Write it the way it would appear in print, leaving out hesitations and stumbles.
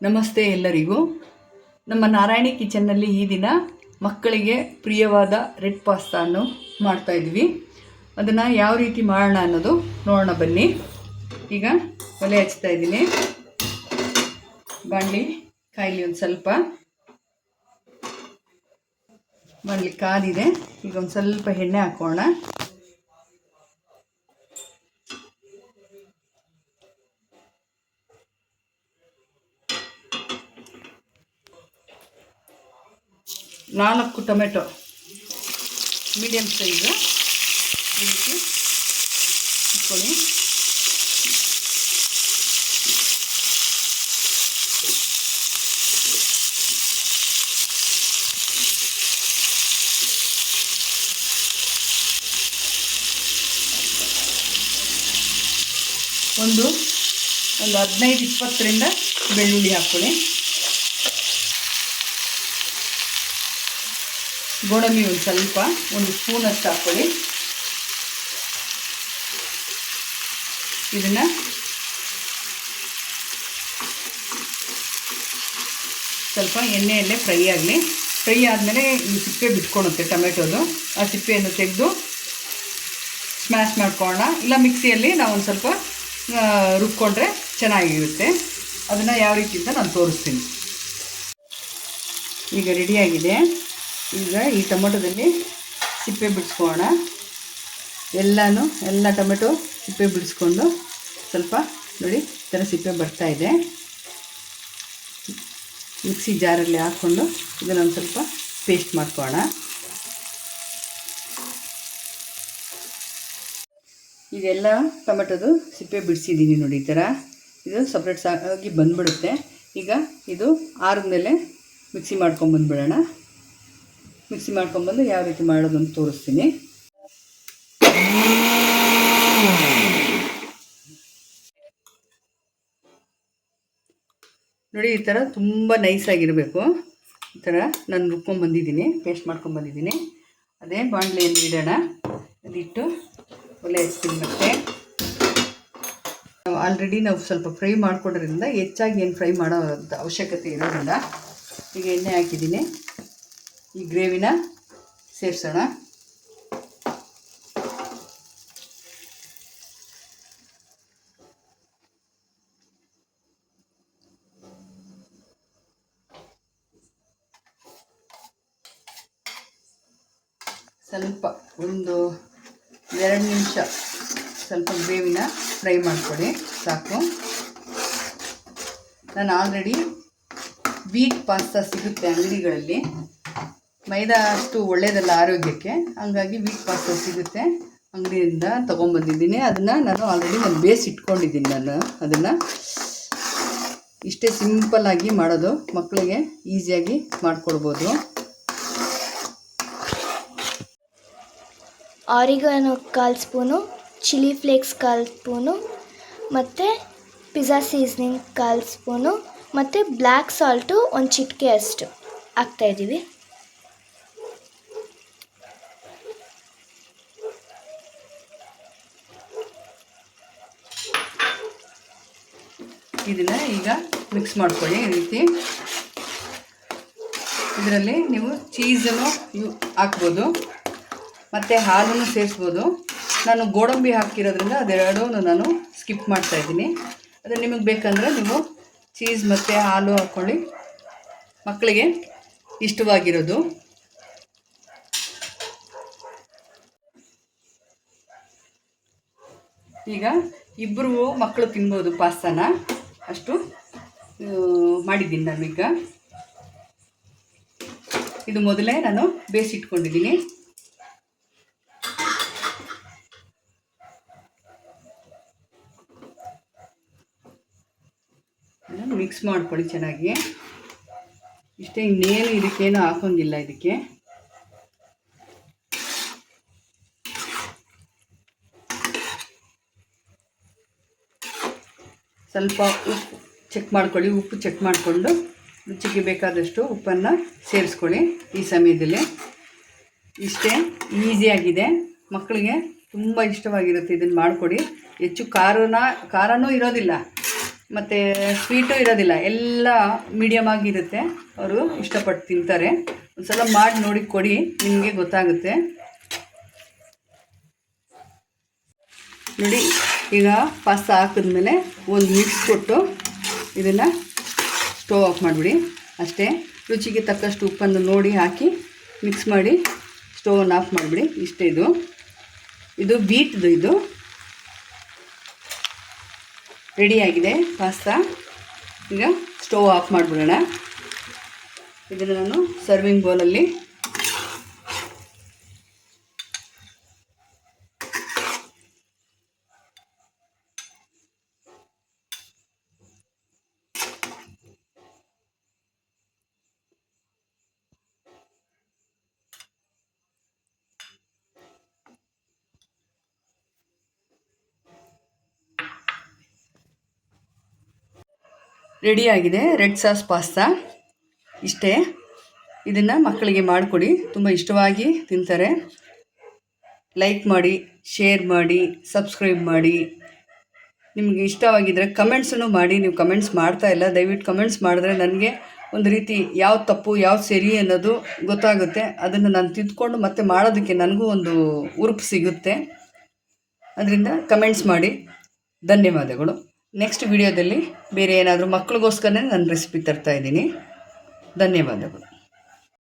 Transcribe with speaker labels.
Speaker 1: ನಮಸ್ತೆ ಎಲ್ಲರಿಗೂ. ನಮ್ಮ ನಾರಾಯಣಿ ಕಿಚನ್ನಲ್ಲಿ ಈ ದಿನ ಮಕ್ಕಳಿಗೆ ಪ್ರಿಯವಾದ ರೆಡ್ ಪಾಸ್ತಾನ್ನು ಮಾಡ್ತಾಯಿದ್ವಿ. ಅದನ್ನು ಯಾವ ರೀತಿ ಮಾಡೋಣ ಅನ್ನೋದು ನೋಡೋಣ ಬನ್ನಿ. ಈಗ ಒಲೆ ಹಚ್ತಾ ಇದ್ದೀನಿ. ಬಾಣಲಿ ಕಾಯಿಲಿ ಒಂದು ಸ್ವಲ್ಪ. ಬಾಣಲಿ ಕಾದಿದೆ. ಈಗ ಒಂದು ಸ್ವಲ್ಪ ಎಣ್ಣೆ ಹಾಕೋಣ. ನಾಲ್ಕು ಟೊಮೆಟೊ ಮೀಡಿಯಮ್ ಸೈಜು ಈ ರೀತಿ ಇಟ್ಕೊಳ್ಳಿ. ಒಂದು 15-20 ಬೆಳ್ಳುಳ್ಳಿ ಹಾಕ್ಕೊಳ್ಳಿ. ಗೋಡಂಬಿ ಒಂದು ಸ್ವಲ್ಪ, ಒಂದು ಸ್ಪೂನಷ್ಟು ಹಾಕ್ಕೊಳ್ಳಿ. ಇದನ್ನು ಸ್ವಲ್ಪ ಎಣ್ಣೆಯಲ್ಲೇ ಫ್ರೈ ಆಗಲಿ. ಫ್ರೈ ಆದಮೇಲೆ ಈ ಸಿಪ್ಪೆ ಬಿಟ್ಕೊಳುತ್ತೆ ಟೊಮೆಟೊದು. ಆ ಸಿಪ್ಪೆಯನ್ನು ತೆಗೆದು ಸ್ಮ್ಯಾಶ್ ಮಾಡ್ಕೊಳ್ಳೋಣ. ಇಲ್ಲ ಮಿಕ್ಸಿಯಲ್ಲಿ ನಾವು ಒಂದು ಸ್ವಲ್ಪ ರುಬ್ಕೊಂಡ್ರೆ ಚೆನ್ನಾಗಿರುತ್ತೆ. ಅದನ್ನು ಯಾವ ರೀತಿ ಅಂತ ನಾನು ತೋರಿಸ್ತೀನಿ. ಈಗ ರೆಡಿಯಾಗಿದೆ. ಈಗ ಈ ಟೊಮೆಟೊದಲ್ಲಿ ಸಿಪ್ಪೆ ಬಿಡಿಸ್ಕೊಳ್ಳೋಣ. ಎಲ್ಲ ಟೊಮೆಟೊ ಸಿಪ್ಪೆ ಬಿಡಿಸ್ಕೊಂಡು ಸ್ವಲ್ಪ ನೋಡಿ ಈ ಥರ ಸಿಪ್ಪೆ ಬರ್ತಾಯಿದೆ. ಮಿಕ್ಸಿ ಜಾರಲ್ಲಿ ಹಾಕ್ಕೊಂಡು ಇದನ್ನೊಂದು ಸ್ವಲ್ಪ ಪೇಸ್ಟ್ ಮಾಡ್ಕೊಳ್ಳೋಣ. ಇದೆಲ್ಲ ಟೊಮೆಟೊದು ಸಿಪ್ಪೆ ಬಿಡಿಸಿದ್ದೀನಿ ನೋಡಿ. ಈ ಥರ ಇದು ಸಪ್ರೇಟ್ ಆಗಿ ಬಂದುಬಿಡುತ್ತೆ. ಈಗ ಇದು ಆರಿದ್ಮೇಲೆ ಮಿಕ್ಸಿ ಮಾಡ್ಕೊಂಬಂದುಬಿಡೋಣ. ಮಿಕ್ಸಿ ಮಾಡ್ಕೊಂಬಂದು ಯಾವ ರೀತಿ ಮಾಡೋದಂತ ತೋರಿಸ್ತೀನಿ. ನೋಡಿ ಈ ಥರ ತುಂಬ ನೈಸಾಗಿರಬೇಕು. ಈ ಥರ ನಾನು ರುಬ್ಕೊಂಡ್ಬಂದಿದ್ದೀನಿ, ಪೇಸ್ಟ್ ಮಾಡ್ಕೊಂಡ್ಬಂದಿದ್ದೀನಿ. ಅದೇ ಬಾಣಲೆಯಲ್ಲಿ ಇಡೋಣ. ಅದಿಟ್ಟು ಒಲೆ ಹಚ್ತೀನಿ. ಮತ್ತು ಆಲ್ರೆಡಿ ನಾವು ಸ್ವಲ್ಪ ಫ್ರೈ ಮಾಡ್ಕೊಡೋದ್ರಿಂದ ಹೆಚ್ಚಾಗಿ ಏನು ಫ್ರೈ ಮಾಡೋ ಅವಶ್ಯಕತೆ ಇರೋದಿಲ್ಲ. ಈಗ ಎಣ್ಣೆ ಹಾಕಿದ್ದೀನಿ. ಈ ಗ್ರೇವಿನ ಸೇರಿಸೋಣ. ಸ್ವಲ್ಪ ಒಂದು 2 ನಿಮಿಷ ಸ್ವಲ್ಪ ಗ್ರೇವಿನ ಫ್ರೈ ಮಾಡ್ಕೊಳ್ಳಿ, ಸಾಕು. ನಾನು ಆಲ್ರೆಡಿ ವೀಟ್ ಪಾಸ್ತಾ ಸಿಗುತ್ತೆ ಅಂಗಡಿಗಳಲ್ಲಿ. ಮೈದಾ ಅಷ್ಟು ಒಳ್ಳೆಯದಲ್ಲ ಆರೋಗ್ಯಕ್ಕೆ, ಹಂಗಾಗಿ ವೀಟ್ ಪಾಸ್ತಾ ಸಿಗುತ್ತೆ ಅಂಗಡಿಯಿಂದ ತೊಗೊಂಬಂದಿದ್ದೀನಿ. ಅದನ್ನು ನಾನು ಆಲ್ರೆಡಿ ಬೇಯಿಸಿಟ್ಕೊಂಡಿದ್ದೀನಿ. ನಾನು ಅದನ್ನು ಇಷ್ಟೇ ಸಿಂಪಲ್ಲಾಗಿ ಮಾಡೋದು, ಮಕ್ಕಳಿಗೆ ಈಸಿಯಾಗಿ ಮಾಡಿಕೊಡ್ಬೋದು.
Speaker 2: ಆರಿಗಾನೋ 1/4 ಸ್ಪೂನು, ಚಿಲ್ಲಿ ಫ್ಲೇಕ್ಸ್ 1/4 ಸ್ಪೂನು, ಮತ್ತು ಪಿಜ್ಜಾ ಸೀಸ್ನಿಂಗ್ 1/4 ಸ್ಪೂನು, ಮತ್ತು ಬ್ಲ್ಯಾಕ್ ಸಾಲ್ಟು ಒಂದು ಚಿಟಿಕೆ ಅಷ್ಟು ಹಾಕ್ತಾಯಿದ್ದೀವಿ.
Speaker 1: ಇದನ್ನು ಈಗ ಮಿಕ್ಸ್ ಮಾಡ್ಕೊಳ್ಳಿ. ಈ ರೀತಿ ಇದರಲ್ಲಿ ನೀವು ಚೀಸನ್ನು ಹಾಕ್ಬೋದು, ಮತ್ತು ಹಾಲನ್ನು ಸೇರಿಸ್ಬೋದು. ನಾನು ಗೋಡಂಬಿ ಹಾಕಿರೋದ್ರಿಂದ ಅದೆರಡೂ ನಾನು ಸ್ಕಿಪ್ ಮಾಡ್ತಾಯಿದ್ದೀನಿ. ಅದು ನಿಮಗೆ ಬೇಕಂದರೆ ನೀವು ಚೀಸ್ ಮತ್ತು ಹಾಲು ಹಾಕ್ಕೊಳ್ಳಿ, ಮಕ್ಕಳಿಗೆ ಇಷ್ಟವಾಗಿರೋದು. ಈಗ ಇಬ್ಬರು ಮಕ್ಕಳು ತಿನ್ಬೋದು ಪಾಸ್ತಾನ, ಅಷ್ಟು ಮಾಡಿದ್ದೀನಿ ನಾನೀಗ. ಇದು ಮೊದಲೇ ನಾನು ಬೇಯಿಸಿಟ್ಕೊಂಡಿದ್ದೀನಿ. ಮಿಕ್ಸ್ ಮಾಡ್ಕೊಳ್ಳಿ ಚೆನ್ನಾಗಿ. ಇಷ್ಟೇ, ಇನ್ನೇನು ಇದಕ್ಕೇನು ಹಾಕೋಂಗಿಲ್ಲ. ಇದಕ್ಕೆ ಸ್ವಲ್ಪ ಉಪ್ಪು ಚೆಕ್ ಮಾಡ್ಕೊಳ್ಳಿ. ಉಪ್ಪು ಚೆಕ್ ಮಾಡಿಕೊಂಡು ರುಚಿಗೆ ಬೇಕಾದಷ್ಟು ಉಪ್ಪನ್ನು ಸೇರಿಸ್ಕೊಳ್ಳಿ ಈ ಸಮಯದಲ್ಲಿ. ಇಷ್ಟೇ, ಈಸಿಯಾಗಿದೆ. ಮಕ್ಕಳಿಗೆ ತುಂಬ ಇಷ್ಟವಾಗಿರುತ್ತೆ. ಇದನ್ನು ಮಾಡಿಕೊಡಿ. ಹೆಚ್ಚು ಖಾರನೂ ಇರೋದಿಲ್ಲ. ಮತ್ತು ಸ್ವೀಟು ಇರೋದಿಲ್ಲ, ಎಲ್ಲ ಮೀಡಿಯಮ್ ಆಗಿರುತ್ತೆ. ಅವರು ಇಷ್ಟಪಟ್ಟು ತಿಂತಾರೆ. ಒಂದು ಸಲ ಮಾಡಿ ನೋಡಿ ಕೊಡಿ, ನಿಮಗೆ ಗೊತ್ತಾಗುತ್ತೆ. ನೋಡಿ, ಈಗ ಪಾಸ್ತಾ ಹಾಕಿದ್ಮೇಲೆ ಒಂದು ಮಿಕ್ಸ್ ಕೊಟ್ಟು ಇದನ್ನು ಸ್ಟವ್ ಆಫ್ ಮಾಡಿಬಿಡಿ. ಅಷ್ಟೇ. ರುಚಿಗೆ ತಕ್ಕಷ್ಟು ಉಪ್ಪನ್ನು ನೋಡಿ ಹಾಕಿ ಮಿಕ್ಸ್ ಮಾಡಿ ಸ್ಟವನ್ನು ಆಫ್ ಮಾಡಿಬಿಡಿ. ಇಷ್ಟೇ. ಇದು ಬೀಟ್ದು ಇದು ರೆಡಿಯಾಗಿದೆ ಪಾಸ್ತಾ. ಈಗ ಸ್ಟವ್ ಆಫ್ ಮಾಡಿಬಿಡೋಣ. ಇದನ್ನು ನಾನು ಸರ್ವಿಂಗ್ ಬೌಲಲ್ಲಿ ರೆಡಿಯಾಗಿದೆ ರೆಡ್ ಸಾಸ್ ಪಾಸ್ತಾ. ಇಷ್ಟೇ. ಇದನ್ನು ಮಕ್ಕಳಿಗೆ ಮಾಡಿಕೊಡಿ, ತುಂಬ ಇಷ್ಟವಾಗಿ ತಿಂತಾರೆ. ಲೈಕ್ ಮಾಡಿ, ಶೇರ್ ಮಾಡಿ, ಸಬ್ಸ್ಕ್ರೈಬ್ ಮಾಡಿ. ನಿಮಗೆ ಇಷ್ಟವಾಗಿದ್ದರೆ ಕಮೆಂಟ್ಸನ್ನು ಮಾಡಿ. ನೀವು ಕಮೆಂಟ್ಸ್ ಮಾಡ್ತಾ ಇಲ್ಲ, ದಯವಿಟ್ಟು ಕಮೆಂಟ್ಸ್ ಮಾಡಿದ್ರೆ ನನಗೆ ಒಂದು ರೀತಿ ಯಾವ್ದು ತಪ್ಪು ಯಾವ್ದು ಸರಿ ಅನ್ನೋದು ಗೊತ್ತಾಗುತ್ತೆ. ಅದನ್ನು ನಾನು ತಿದ್ದುಕೊಂಡು ಮತ್ತೆ ಮಾಡೋದಕ್ಕೆ ನನಗೂ ಒಂದು ಉರುಪು ಸಿಗುತ್ತೆ. ಅದರಿಂದ ಕಮೆಂಟ್ಸ್ ಮಾಡಿ. ಧನ್ಯವಾದಗಳು. ನೆಕ್ಸ್ಟ್ ವಿಡಿಯೋದಲ್ಲಿ ಬೇರೆ ಏನಾದರೂ ಮಕ್ಕಳಿಗೋಸ್ಕರನೇ ನಾನು ರೆಸಿಪಿ ತರ್ತಾಯಿದ್ದೀನಿ. ಧನ್ಯವಾದಗಳು.